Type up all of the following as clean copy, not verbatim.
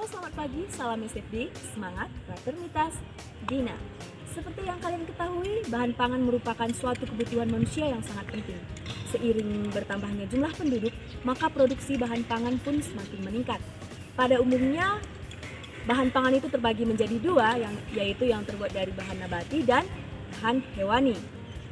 Halo, selamat pagi, salam SFD, semangat, fraternitas, Dina. Seperti yang kalian ketahui, bahan pangan merupakan suatu kebutuhan manusia yang sangat penting. Seiring bertambahnya jumlah penduduk, maka produksi bahan pangan pun semakin meningkat. Pada umumnya, bahan pangan itu terbagi menjadi dua, yaitu yang terbuat dari bahan nabati dan bahan hewani.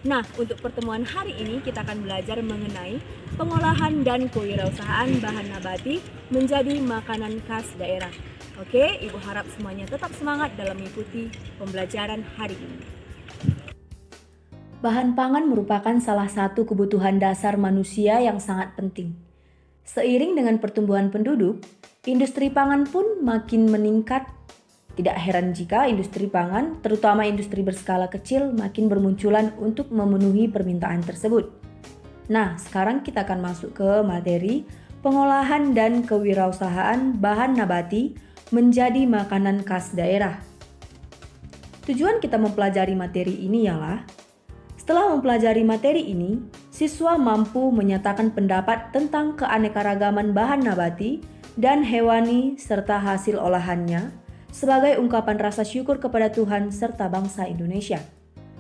Nah, untuk pertemuan hari ini kita akan belajar mengenai pengolahan dan kewirausahaan bahan nabati menjadi makanan khas daerah. Oke, Ibu harap semuanya tetap semangat dalam mengikuti pembelajaran hari ini. Bahan pangan merupakan salah satu kebutuhan dasar manusia yang sangat penting. Seiring dengan pertumbuhan penduduk, industri pangan pun makin meningkat. Tidak heran jika industri pangan, terutama industri berskala kecil, makin bermunculan untuk memenuhi permintaan tersebut. Nah, sekarang kita akan masuk ke materi pengolahan dan kewirausahaan bahan nabati menjadi makanan khas daerah. Tujuan kita mempelajari materi ini ialah, setelah mempelajari materi ini, siswa mampu menyatakan pendapat tentang keanekaragaman bahan nabati dan hewani serta hasil olahannya sebagai ungkapan rasa syukur kepada Tuhan serta bangsa Indonesia.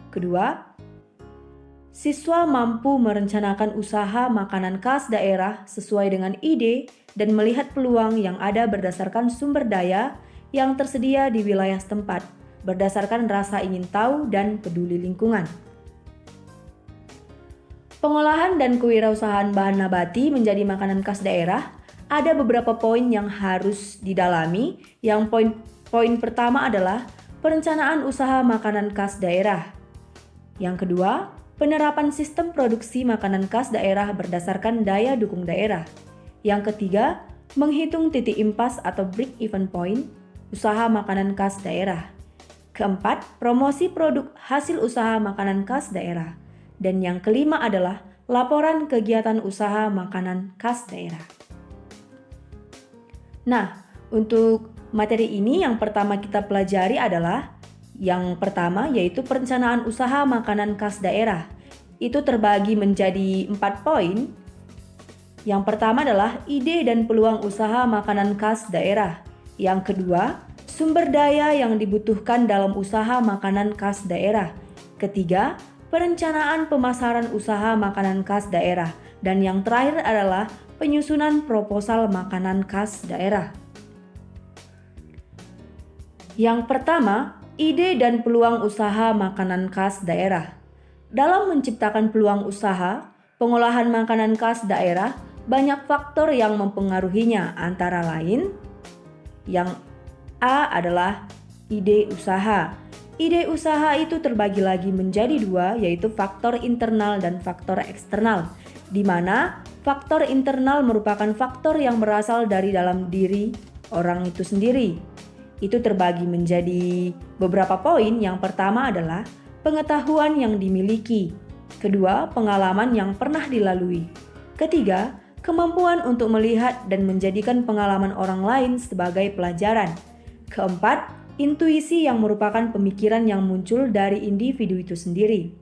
Kedua, siswa mampu merencanakan usaha makanan khas daerah sesuai dengan ide dan melihat peluang yang ada berdasarkan sumber daya yang tersedia di wilayah setempat, berdasarkan rasa ingin tahu dan peduli lingkungan. Pengolahan dan kewirausahaan bahan nabati menjadi makanan khas daerah, ada beberapa poin yang harus didalami. Yang poin pertama adalah perencanaan usaha makanan khas daerah. Yang kedua, penerapan sistem produksi makanan khas daerah berdasarkan daya dukung daerah. Yang ketiga, menghitung titik impas atau break-even point usaha makanan khas daerah. Keempat, promosi produk hasil usaha makanan khas daerah. Dan yang kelima adalah laporan kegiatan usaha makanan khas daerah. Nah, untuk materi ini yang pertama kita pelajari adalah yang pertama yaitu perencanaan usaha makanan khas daerah. Itu terbagi menjadi 4 poin. Yang pertama adalah ide dan peluang usaha makanan khas daerah. Yang kedua, sumber daya yang dibutuhkan dalam usaha makanan khas daerah. Ketiga, perencanaan pemasaran usaha makanan khas daerah. Dan yang terakhir adalah penyusunan proposal makanan khas daerah. Yang pertama, ide dan peluang usaha makanan khas daerah. Dalam menciptakan peluang usaha, pengolahan makanan khas daerah, banyak faktor yang mempengaruhinya, antara lain yang A adalah ide usaha. Ide usaha itu terbagi lagi menjadi dua, yaitu faktor internal dan faktor eksternal, di mana faktor internal merupakan faktor yang berasal dari dalam diri orang itu sendiri. Itu terbagi menjadi beberapa poin. Yang pertama adalah pengetahuan yang dimiliki. Kedua, pengalaman yang pernah dilalui. Ketiga, kemampuan untuk melihat dan menjadikan pengalaman orang lain sebagai pelajaran. Keempat, intuisi yang merupakan pemikiran yang muncul dari individu itu sendiri.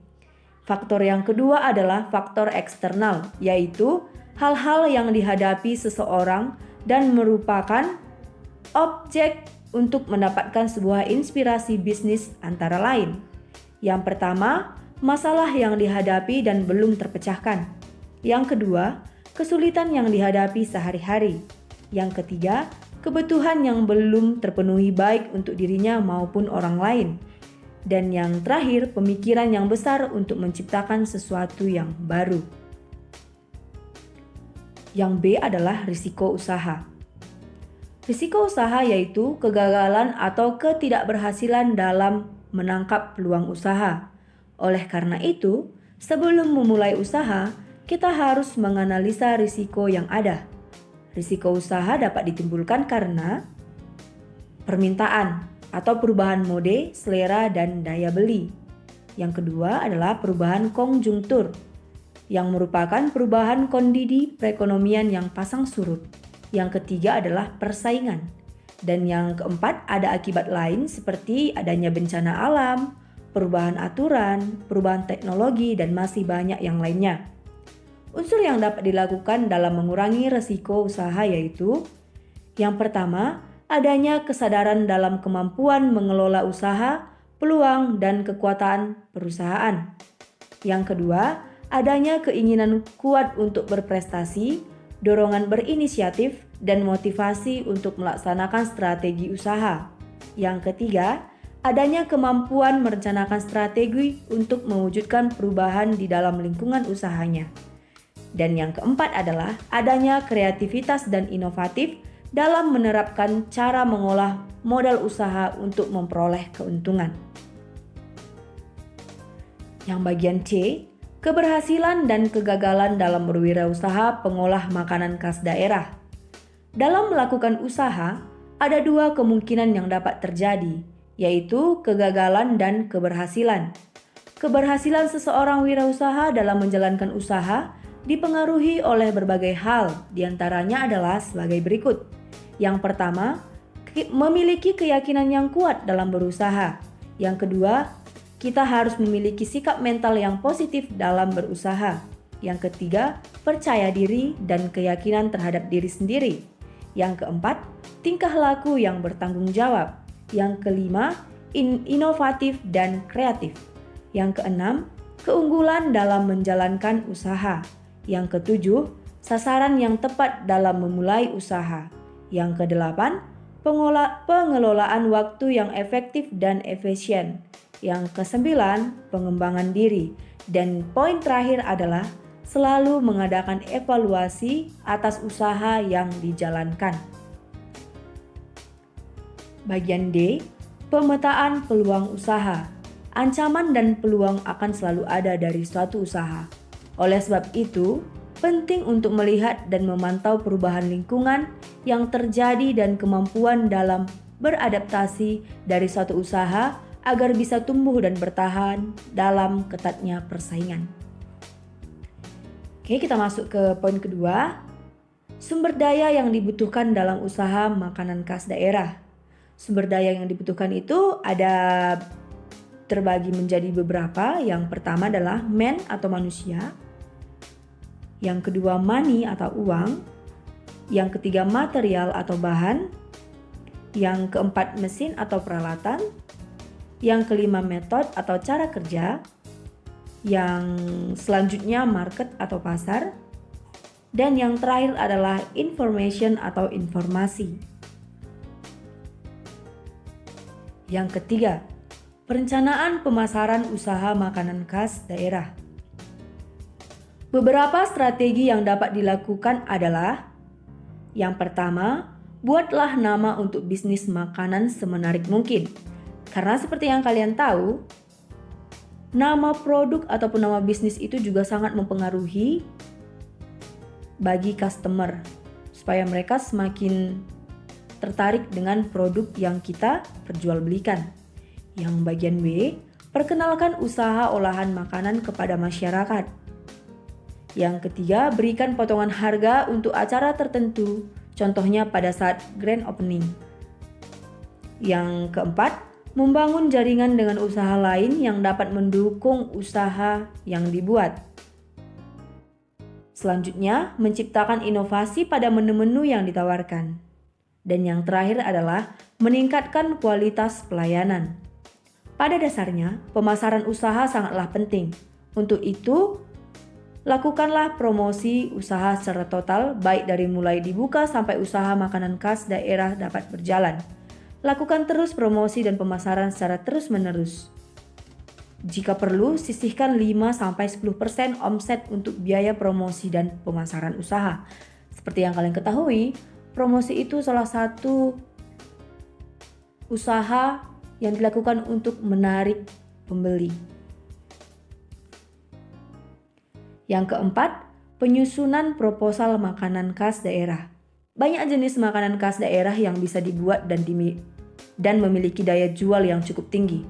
Faktor yang kedua adalah faktor eksternal, yaitu hal-hal yang dihadapi seseorang dan merupakan objek untuk mendapatkan sebuah inspirasi bisnis antara lain. Yang pertama, masalah yang dihadapi dan belum terpecahkan. Yang kedua, kesulitan yang dihadapi sehari-hari. Yang ketiga, kebutuhan yang belum terpenuhi baik untuk dirinya maupun orang lain. Dan yang terakhir, pemikiran yang besar untuk menciptakan sesuatu yang baru. Yang B adalah risiko usaha. Risiko usaha yaitu kegagalan atau ketidakberhasilan dalam menangkap peluang usaha. Oleh karena itu, sebelum memulai usaha, kita harus menganalisa risiko yang ada. Risiko usaha dapat ditimbulkan karena permintaan atau perubahan mode, selera, dan daya beli. Yang kedua adalah perubahan konjungtur, yang merupakan perubahan kondisi perekonomian yang pasang surut. Yang ketiga adalah persaingan. Dan yang keempat ada akibat lain seperti adanya bencana alam, perubahan aturan, perubahan teknologi, dan masih banyak yang lainnya. Unsur yang dapat dilakukan dalam mengurangi risiko usaha yaitu yang pertama, adanya kesadaran dalam kemampuan mengelola usaha, peluang, dan kekuatan perusahaan. Yang kedua, adanya keinginan kuat untuk berprestasi, dorongan berinisiatif, dan motivasi untuk melaksanakan strategi usaha. Yang ketiga, adanya kemampuan merencanakan strategi untuk mewujudkan perubahan di dalam lingkungan usahanya. Dan yang keempat adalah adanya kreativitas dan inovatif dalam menerapkan cara mengolah modal usaha untuk memperoleh keuntungan. Yang bagian C, keberhasilan dan kegagalan dalam berwirausaha pengolah makanan khas daerah. Dalam melakukan usaha, ada dua kemungkinan yang dapat terjadi, yaitu kegagalan dan keberhasilan. Keberhasilan seseorang wirausaha dalam menjalankan usaha dipengaruhi oleh berbagai hal, diantaranya adalah sebagai berikut. Yang pertama, memiliki keyakinan yang kuat dalam berusaha. Yang kedua, kita harus memiliki sikap mental yang positif dalam berusaha. Yang ketiga, percaya diri dan keyakinan terhadap diri sendiri. Yang keempat, tingkah laku yang bertanggung jawab. Yang kelima, inovatif dan kreatif. Yang keenam, keunggulan dalam menjalankan usaha. Yang ketujuh, sasaran yang tepat dalam memulai usaha. Yang kedelapan, pengelolaan waktu yang efektif dan efisien. Yang kesembilan, pengembangan diri. Dan poin terakhir adalah selalu mengadakan evaluasi atas usaha yang dijalankan. Bagian D, pemetaan peluang usaha. Ancaman dan peluang akan selalu ada dari suatu usaha. Oleh sebab itu, penting untuk melihat dan memantau perubahan lingkungan yang terjadi dan kemampuan dalam beradaptasi dari suatu usaha agar bisa tumbuh dan bertahan dalam ketatnya persaingan. Oke, kita masuk ke poin kedua. Sumber daya yang dibutuhkan dalam usaha makanan khas daerah. Sumber daya yang dibutuhkan itu ada terbagi menjadi beberapa. Yang pertama adalah man atau manusia. Yang kedua money atau uang. Yang ketiga material atau bahan. Yang keempat mesin atau peralatan. Yang kelima metode atau cara kerja. Yang selanjutnya market atau pasar. Dan yang terakhir adalah information atau informasi. Yang ketiga, perencanaan pemasaran usaha makanan khas daerah. Beberapa strategi yang dapat dilakukan adalah: yang pertama, buatlah nama untuk bisnis makanan semenarik mungkin. Karena seperti yang kalian tahu, nama produk ataupun nama bisnis itu juga sangat mempengaruhi bagi customer, supaya mereka semakin tertarik dengan produk yang kita perjualbelikan. Yang bagian B, perkenalkan usaha olahan makanan kepada masyarakat. Yang ketiga, berikan potongan harga untuk acara tertentu, contohnya pada saat grand opening. Yang keempat, membangun jaringan dengan usaha lain yang dapat mendukung usaha yang dibuat. Selanjutnya, menciptakan inovasi pada menu-menu yang ditawarkan. Dan yang terakhir adalah meningkatkan kualitas pelayanan. Pada dasarnya, pemasaran usaha sangatlah penting. Untuk itu, lakukanlah promosi usaha secara total, baik dari mulai dibuka sampai usaha makanan khas daerah dapat berjalan. Lakukan terus promosi dan pemasaran secara terus-menerus. Jika perlu, sisihkan 5-10% omset untuk biaya promosi dan pemasaran usaha. Seperti yang kalian ketahui, promosi itu salah satu usaha yang dilakukan untuk menarik pembeli. Yang keempat, penyusunan proposal makanan khas daerah. Banyak jenis makanan khas daerah yang bisa dibuat dan memiliki daya jual yang cukup tinggi.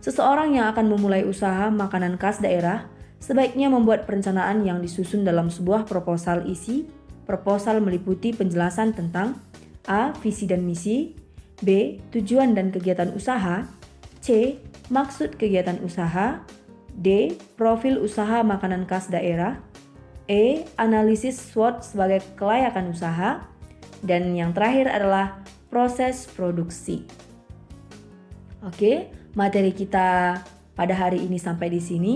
Seseorang yang akan memulai usaha makanan khas daerah sebaiknya membuat perencanaan yang disusun dalam sebuah proposal isi. Proposal meliputi penjelasan tentang A. Visi dan misi, B. Tujuan dan kegiatan usaha, C. Maksud kegiatan usaha, D. Profil usaha makanan khas daerah, E. Analisis SWOT sebagai kelayakan usaha, dan yang terakhir adalah proses produksi. Oke, materi kita pada hari ini sampai di sini.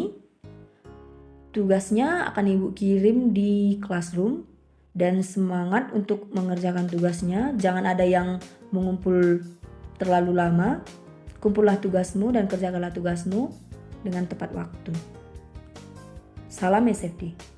Tugasnya akan Ibu kirim di Classroom dan semangat untuk mengerjakan tugasnya. Jangan ada yang mengumpul terlalu lama. Kumpullah tugasmu dan kerjakanlah tugasmu dengan tepat waktu. Salam SFD.